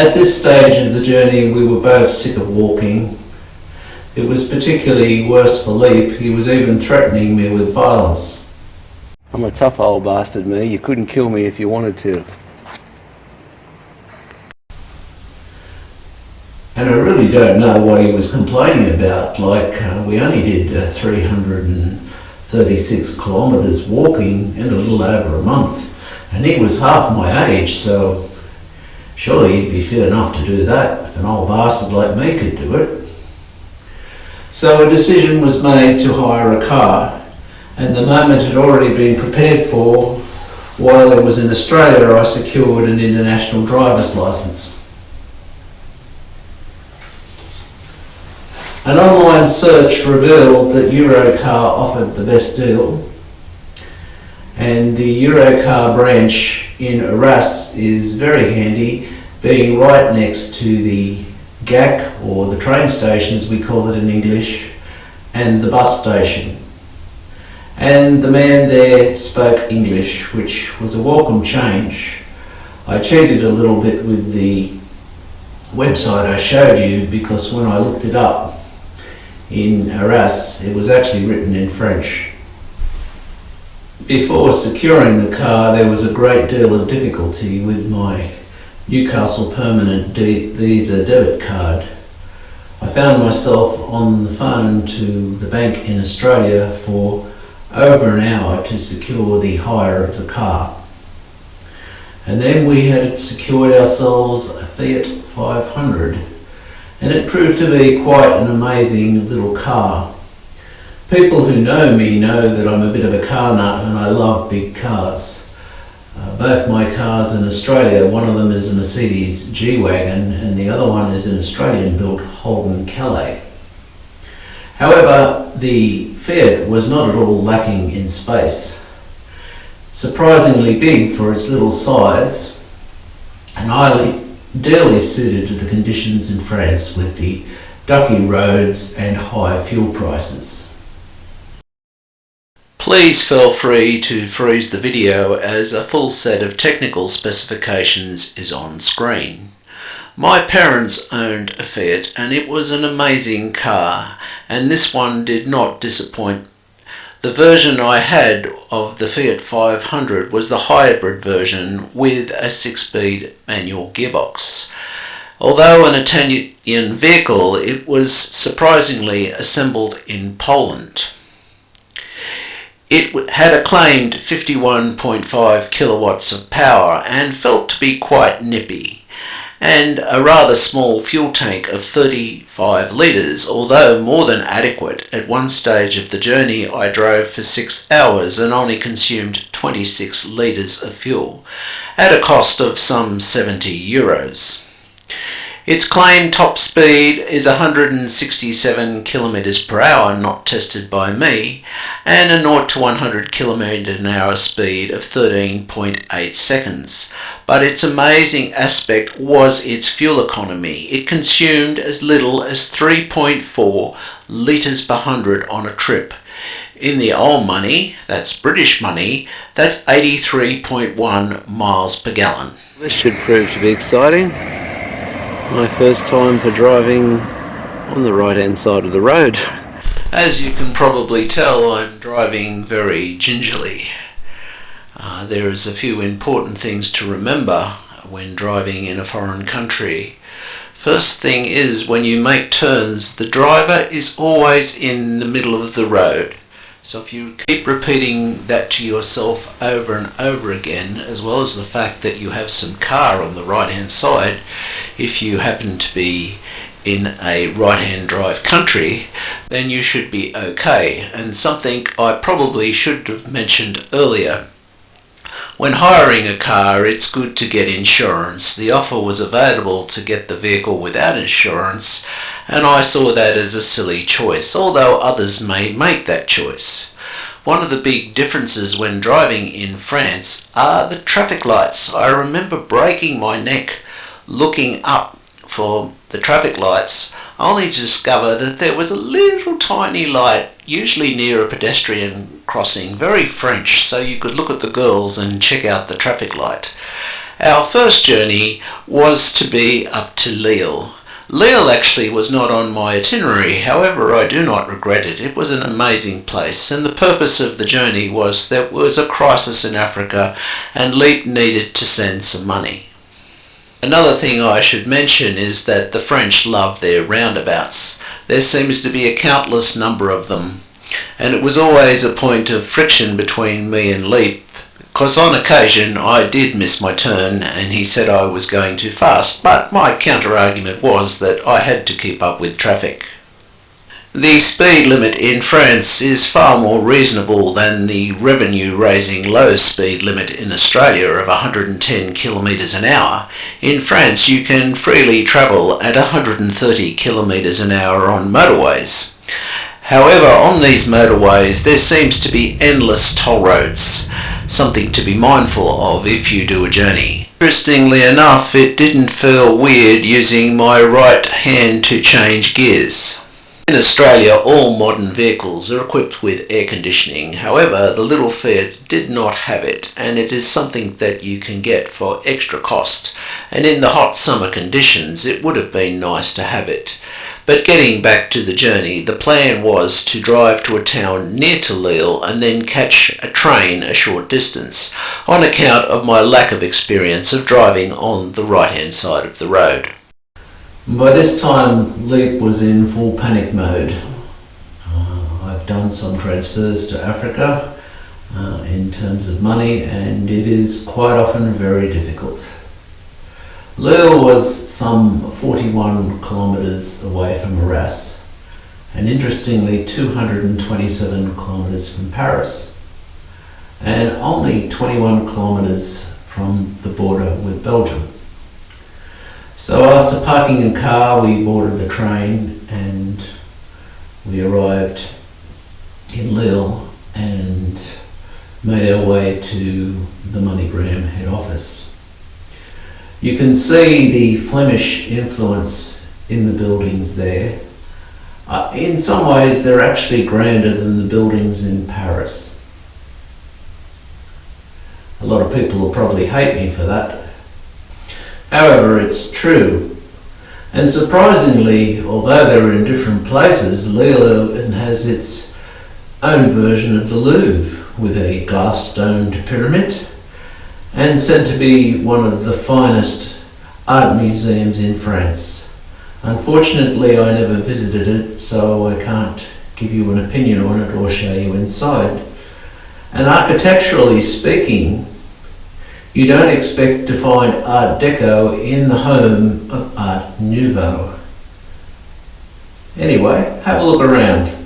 At this stage of the journey, we were both sick of walking. It was particularly worse for Leap. He was even threatening me with violence. I'm a tough old bastard, me. You couldn't kill me if you wanted to. And I really don't know what he was complaining about. We only did 336 kilometres walking in a little over a month. And he was half my age, so surely he'd be fit enough to do that if an old bastard like me could do it. So a decision was made to hire a car, and the moment had already been prepared for. While I was in Australia, I secured an international driver's licence. An online search revealed that Europcar offered the best deal, and the Europcar branch in Arras is very handy, being right next to the GAC, or the train station as we call it in English, and the bus station. And the man there spoke English, which was a welcome change. I cheated a little bit with the website I showed you, because when I looked it up in Arras, it was actually written in French. Before securing the car, there was a great deal of difficulty with my Newcastle permanent Visa debit card. I found myself on the phone to the bank in Australia for over an hour to secure the hire of the car. And then we had secured ourselves a Fiat 500, and it proved to be quite an amazing little car. People who know me know that I'm a bit of a car nut and I love big cars. Both my cars in Australia, one of them is a Mercedes G-Wagon and the other one is an Australian-built Holden Calais. However, the Fiat was not at all lacking in space. Surprisingly big for its little size, and ideally suited to the conditions in France with the ducky roads and high fuel prices. Please feel free to freeze the video as a full set of technical specifications is on screen. My parents owned a Fiat and it was an amazing car, and this one did not disappoint. The version I had of the Fiat 500 was the hybrid version with a 6-speed manual gearbox. Although an Italian vehicle, it was surprisingly assembled in Poland. It had a claimed 51.5 kilowatts of power and felt to be quite nippy, and a rather small fuel tank of 35 litres, although more than adequate. At one stage of the journey I drove for 6 hours and only consumed 26 litres of fuel, at a cost of some €70. Its claimed top speed is 167 kilometers per hour, not tested by me, and a 0 to 100 kilometer an hour speed of 13.8 seconds. But its amazing aspect was its fuel economy. It consumed as little as 3.4 litres per 100 on a trip. In the old money, that's British money, that's 83.1 miles per gallon. This should prove to be exciting. My first time for driving on the right hand side of the road. As you can probably tell, I'm driving very gingerly. There is a few important things to remember when driving in a foreign country. First thing is, when you make turns, the driver is always in the middle of the road. So if you keep repeating that to yourself over and over again, as well as the fact that you have some car on the right hand side, if you happen to be in a right hand drive country, then you should be okay. And something I probably should have mentioned earlier. When hiring a car, it's good to get insurance. The offer was available to get the vehicle without insurance, and I saw that as a silly choice, although others may make that choice. One of the big differences when driving in France are the traffic lights. I remember breaking my neck looking up for the traffic lights, only to discover that there was a little tiny light, usually near a pedestrian crossing, very French, so you could look at the girls and check out the traffic light. Our first journey was to be up to Lille. Lille actually was not on my itinerary, however I do not regret it. It was an amazing place, and the purpose of the journey was there was a crisis in Africa and Lille needed to send some money. Another thing I should mention is that the French love their roundabouts. There seems to be a countless number of them, and it was always a point of friction between me and Lille, because on occasion I did miss my turn and he said I was going too fast, but my counter-argument was that I had to keep up with traffic. The speed limit in France is far more reasonable than the revenue-raising low speed limit in Australia of 110 kilometres an hour. In France you can freely travel at 130 kilometres an hour on motorways. However, on these motorways there seems to be endless toll roads, something to be mindful of if you do a journey. Interestingly enough, it didn't feel weird using my right hand to change gears. In Australia, all modern vehicles are equipped with air conditioning. However, the little Fiat did not have it, and it is something that you can get for extra cost. And in the hot summer conditions, it would have been nice to have it. But getting back to the journey, the plan was to drive to a town near to Lille and then catch a train a short distance, on account of my lack of experience of driving on the right-hand side of the road. By this time, Lille was in full panic mode. I've done some transfers to Africa in terms of money, and it is quite often very difficult. Lille was some 41 kilometres away from Arras, and interestingly 227 kilometres from Paris, and only 21 kilometres from the border with Belgium. So after parking the car, we boarded the train and we arrived in Lille and made our way to the MoneyGram head office. You can see the Flemish influence in the buildings there. In some ways they're actually grander than the buildings in Paris. A lot of people will probably hate me for that. However, it's true. And surprisingly, although they're in different places, Lille has its own version of the Louvre, with a glass-domed pyramid, and said to be one of the finest art museums in France. Unfortunately, I never visited it, so I can't give you an opinion on it or show you inside. And architecturally speaking, you don't expect to find Art Deco in the home of Art Nouveau. Anyway, have a look around.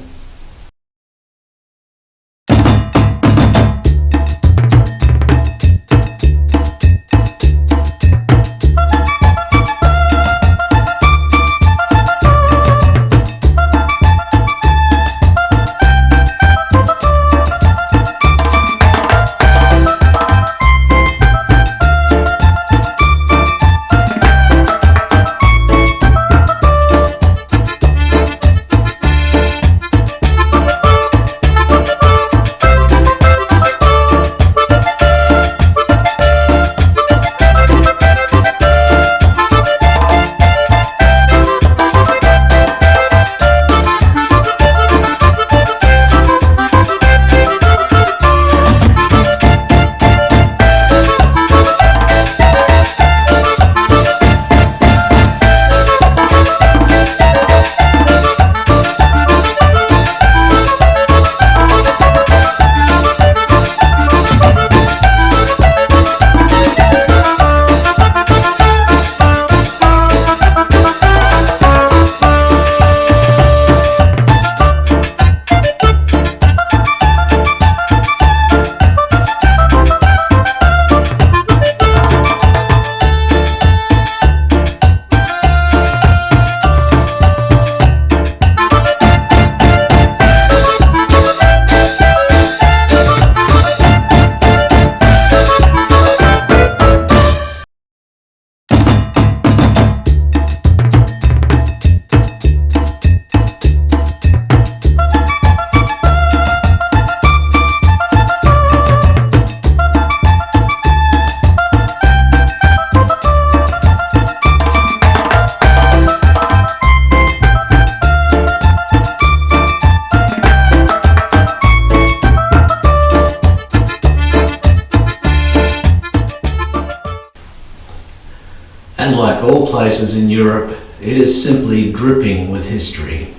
all places in Europe, it is simply dripping with history.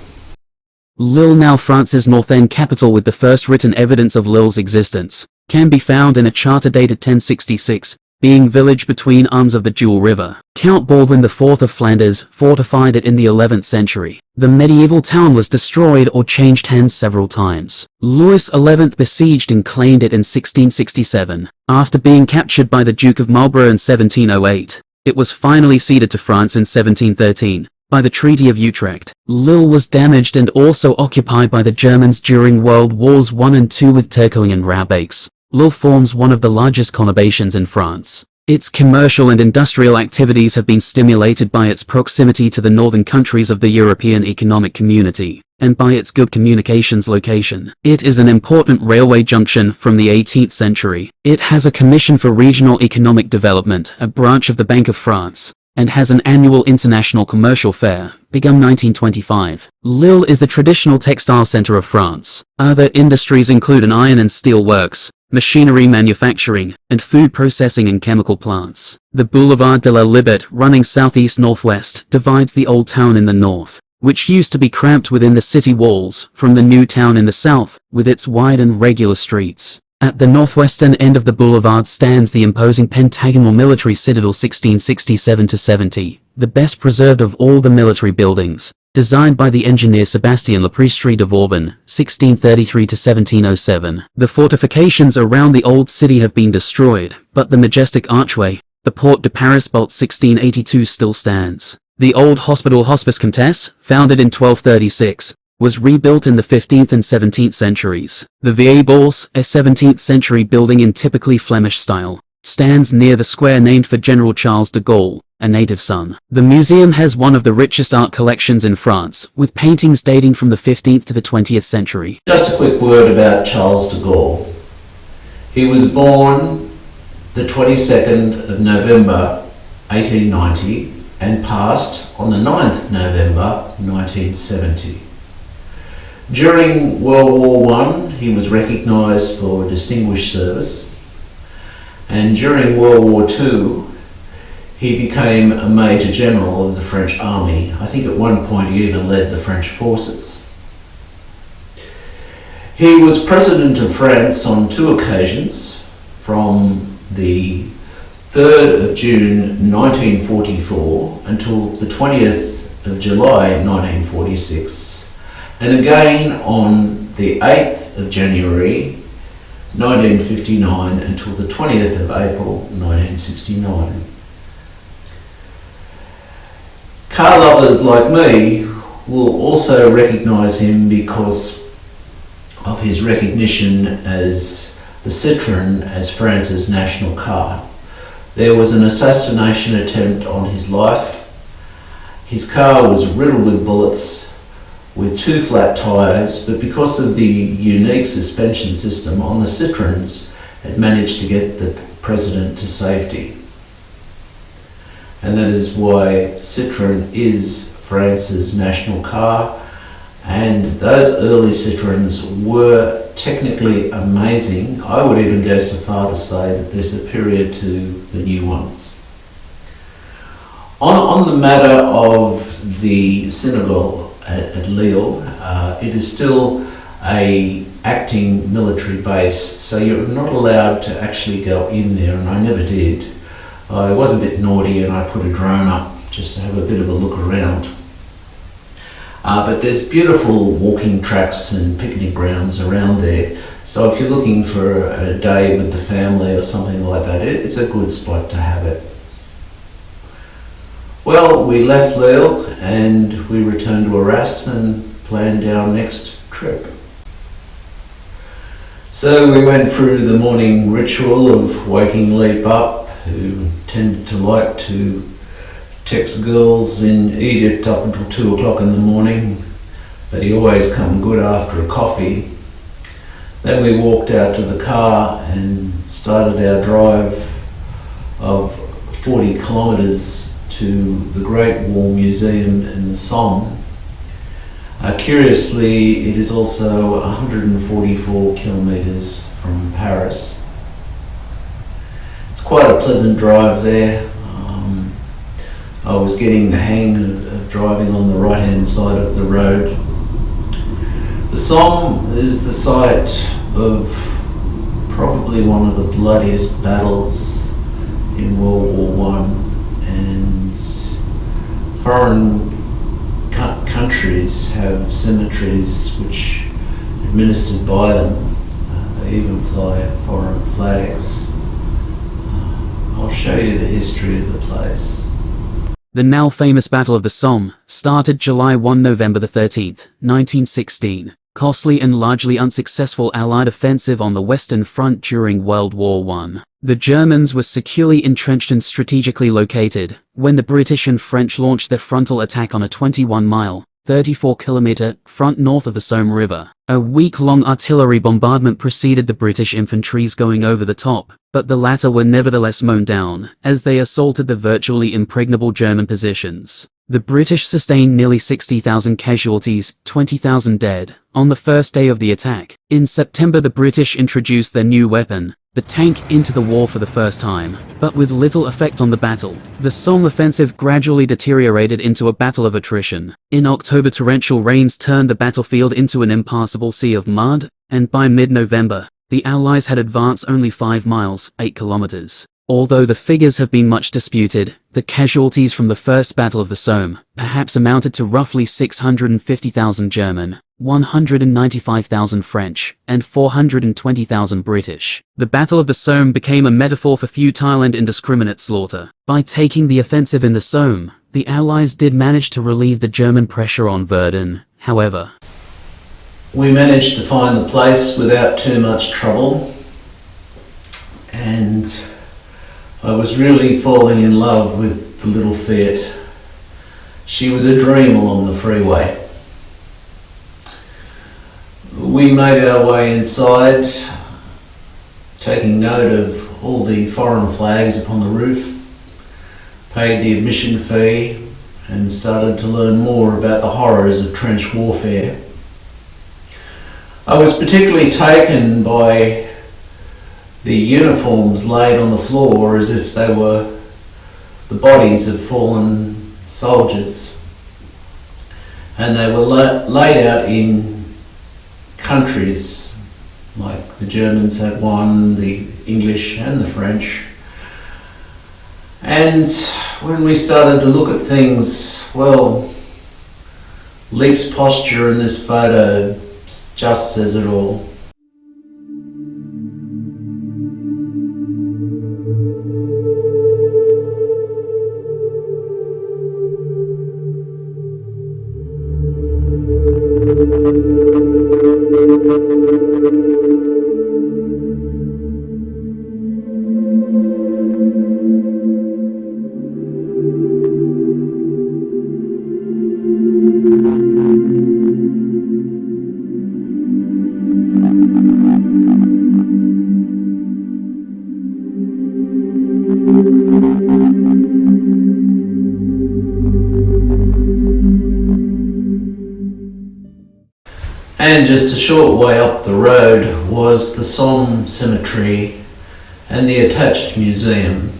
Lille, now France's north-end capital with the first written evidence of Lille's existence, can be found in a charter dated 1066, being village between arms of the Dual River. Count Baldwin IV of Flanders fortified it in the 11th century. The medieval town was destroyed or changed hands several times. Louis XI besieged and claimed it in 1667. After being captured by the Duke of Marlborough in 1708, it was finally ceded to France in 1713. By the Treaty of Utrecht. Lille was damaged and also occupied by the Germans during World Wars I and II with Tourcoing and Roubaix. Lille forms one of the largest conurbations in France. Its commercial and industrial activities have been stimulated by its proximity to the northern countries of the European Economic Community, and by its good communications location. It is an important railway junction from the 18th century. It has a Commission for Regional Economic Development, a branch of the Bank of France, and has an annual international commercial fair, begun 1925. Lille is the traditional textile center of France. Other industries include an iron and steel works, machinery manufacturing, and food processing and chemical plants. The Boulevard de la Liberté, running southeast-northwest, divides the old town in the north, which used to be cramped within the city walls, from the new town in the south, with its wide and regular streets. At the northwestern end of the boulevard stands the imposing pentagonal military citadel 1667-70, the best preserved of all the military buildings, designed by the engineer Sébastien Leprestri de Vauban, 1633-1707. The fortifications around the old city have been destroyed, but the majestic archway, the Porte de Paris built 1682, still stands. The old hospital Hospice Comtesse, founded in 1236, was rebuilt in the 15th and 17th centuries. The Vieille Bourse, a 17th century building in typically Flemish style, stands near the square named for General Charles de Gaulle, a native son. The museum has one of the richest art collections in France, with paintings dating from the 15th to the 20th century. Just a quick word about Charles de Gaulle. He was born the 22nd of November 1890 and passed on the 9th November 1970. During World War I, he was recognised for distinguished service, and during World War II, he became a Major General of the French Army. I think at one point he even led the French forces. He was President of France on 2 occasions, from the 3rd of June 1944 until the 20th of July 1946. And again on the 8th of January 1959 until the 20th of April 1969. Car lovers like me will also recognise him because of his recognition as the Citroën as France's national car. There was an assassination attempt on his life. His car was riddled with bullets, with 2 flat tyres, but because of the unique suspension system on the Citroëns, it managed to get the president to safety. And that is why Citroën is France's national car, and those early Citroëns were technically amazing. I would even go so far to say that they're superior to the new ones. On the matter of the synagogue at Lille, it is still a acting military base, so you're not allowed to actually go in there, and I never did. I was a bit naughty and I put a drone up just to have a bit of a look around. But there's beautiful walking tracks and picnic grounds around there, so if you're looking for a day with the family or something like that, it's a good spot to have it. Well, we left Lille and we returned to Arras and planned our next trip. So we went through the morning ritual of waking Leap up, who tended to like to text girls in Egypt up until 2 o'clock in the morning, but he always come good after a coffee. Then we walked out to the car and started our drive of 40 kilometres to the Great Wall Museum in the Somme. Curiously, it is also 144 kilometres from Paris. It's quite a pleasant drive there. I was getting the hang of driving on the right hand side of the road. The Somme is the site of probably one of the bloodiest battles in World War One, and foreign countries have cemeteries which, administered by them, they even fly foreign flags. I'll show you the history of the place. The now famous Battle of the Somme started July 1 November 13, 1916, costly and largely unsuccessful Allied offensive on the Western Front during World War I. The Germans were securely entrenched and strategically located when the British and French launched their frontal attack on a 21-mile, 34-kilometer front north of the Somme River. A week-long artillery bombardment preceded the British infantry's going over the top, but the latter were nevertheless mown down as they assaulted the virtually impregnable German positions. The British sustained nearly 60,000 casualties, 20,000 dead, on the first day of the attack. In September, the British introduced their new weapon, the tank, into the war for the first time, but with little effect on the battle. The Somme offensive gradually deteriorated into a battle of attrition. In October, torrential rains turned the battlefield into an impassable sea of mud, and by mid-November, the Allies had advanced only 5 miles, 8 kilometers. Although the figures have been much disputed, the casualties from the First Battle of the Somme perhaps amounted to roughly 650,000 German, 195,000 French, and 420,000 British. The Battle of the Somme became a metaphor for futile and indiscriminate slaughter. By taking the offensive in the Somme, the Allies did manage to relieve the German pressure on Verdun, however. We managed to find the place without too much trouble, and I was really falling in love with the little Fiat. She was a dream along the freeway. We made our way inside, taking note of all the foreign flags upon the roof, paid the admission fee, and started to learn more about the horrors of trench warfare. I was particularly taken by the uniforms laid on the floor as if they were the bodies of fallen soldiers, and they were laid out in countries, like the Germans had one, the English and the French. And when we started to look at things, well, Leap's posture in this photo just says it all. And just a short way up the road was the Somme Cemetery and the attached museum.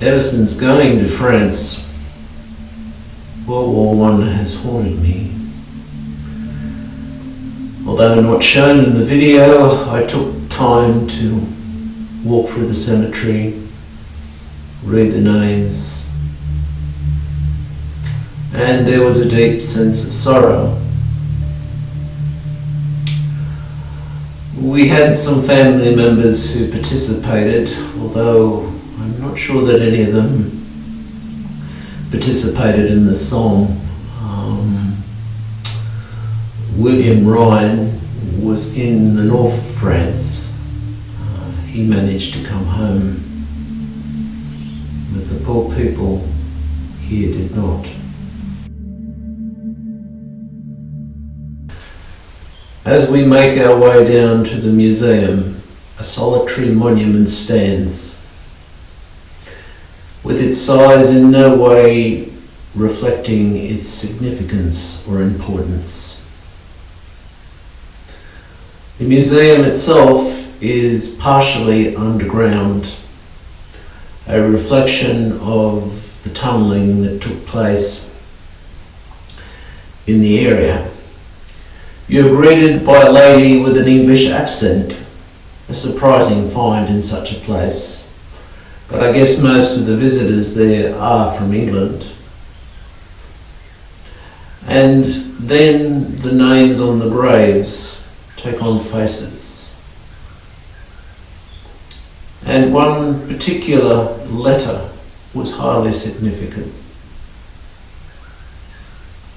Ever since going to France, World War I has haunted me. Although not shown in the video, I took time to walk through the cemetery, read the names, and there was a deep sense of sorrow. We had some family members who participated, although I'm not sure that any of them participated in the song. William Ryan was in the north of France. He managed to come home, but the poor people here did not. As we make our way down to the museum, a solitary monument stands, with its size in no way reflecting its significance or importance. The museum itself is partially underground, a reflection of the tunnelling that took place in the area. You're greeted by a lady with an English accent, a surprising find in such a place, but I guess most of the visitors there are from England. And then the names on the graves take on faces. And one particular letter was highly significant.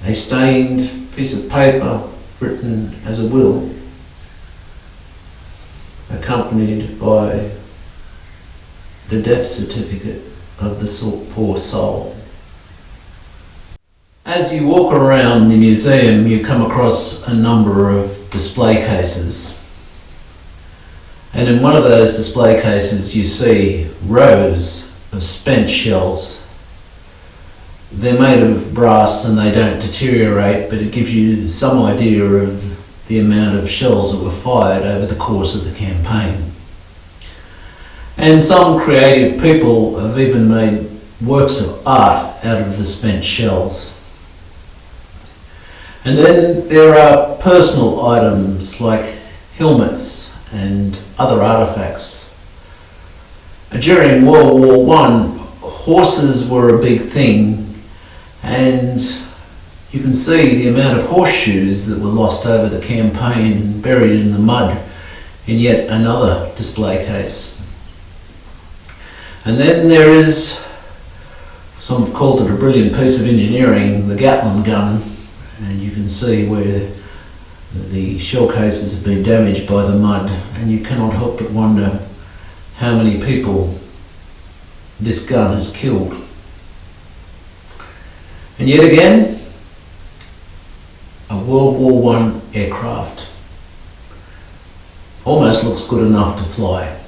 A stained piece of paper written as a will, accompanied by the death certificate of the poor soul. As you walk around the museum, you come across a number of display cases. And in one of those display cases you see rows of spent shells. They're made of brass and they don't deteriorate, but it gives you some idea of the amount of shells that were fired over the course of the campaign. And some creative people have even made works of art out of the spent shells. And then there are personal items like helmets and other artifacts. During World War I, horses were a big thing, and you can see the amount of horseshoes that were lost over the campaign and buried in the mud in yet another display case. And then there is, some have called it a brilliant piece of engineering, the Gatling gun, and you can see where the shell cases have been damaged by the mud, and you cannot help but wonder how many people this gun has killed. And yet again, a World War I aircraft. Almost looks good enough to fly.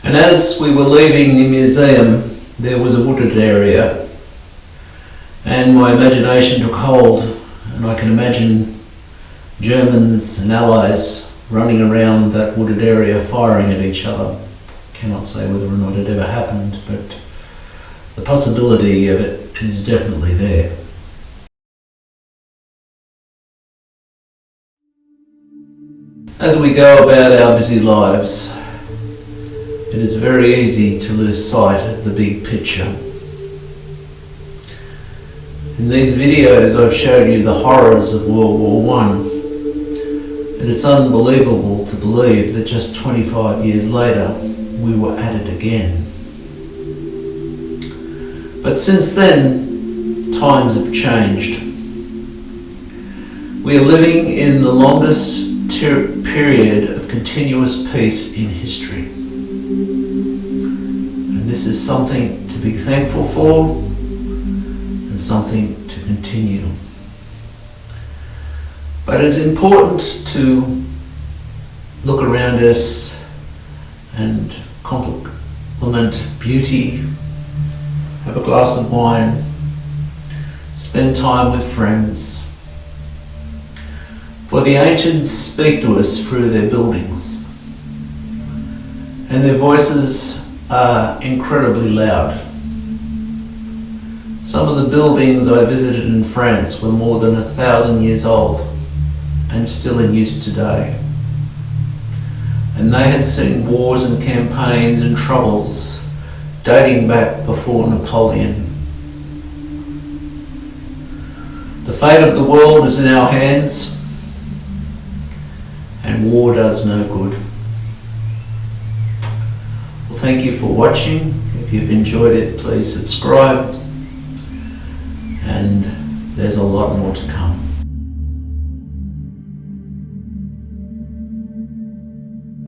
And as we were leaving the museum, there was a wooded area, and my imagination took hold, and I can imagine Germans and Allies running around that wooded area firing at each other. Cannot say whether or not it ever happened, but the possibility of it is definitely there. As we go about our busy lives, it is very easy to lose sight of the big picture. In these videos I've showed you the horrors of World War I, and it's unbelievable to believe that just 25 years later we were at it again. But since then, times have changed. We are living in the longest period of continuous peace in history. And this is something to be thankful for and something to continue. But it's important to look around us and compliment beauty, have a glass of wine, spend time with friends. For the ancients speak to us through their buildings, and their voices are incredibly loud. Some of the buildings I visited in France were more than 1,000 years old and still in use today. And they had seen wars and campaigns and troubles dating back before Napoleon. The fate of the world is in our hands, and war does no good. Well, thank you for watching. If you've enjoyed it, please subscribe, and there's a lot more to come.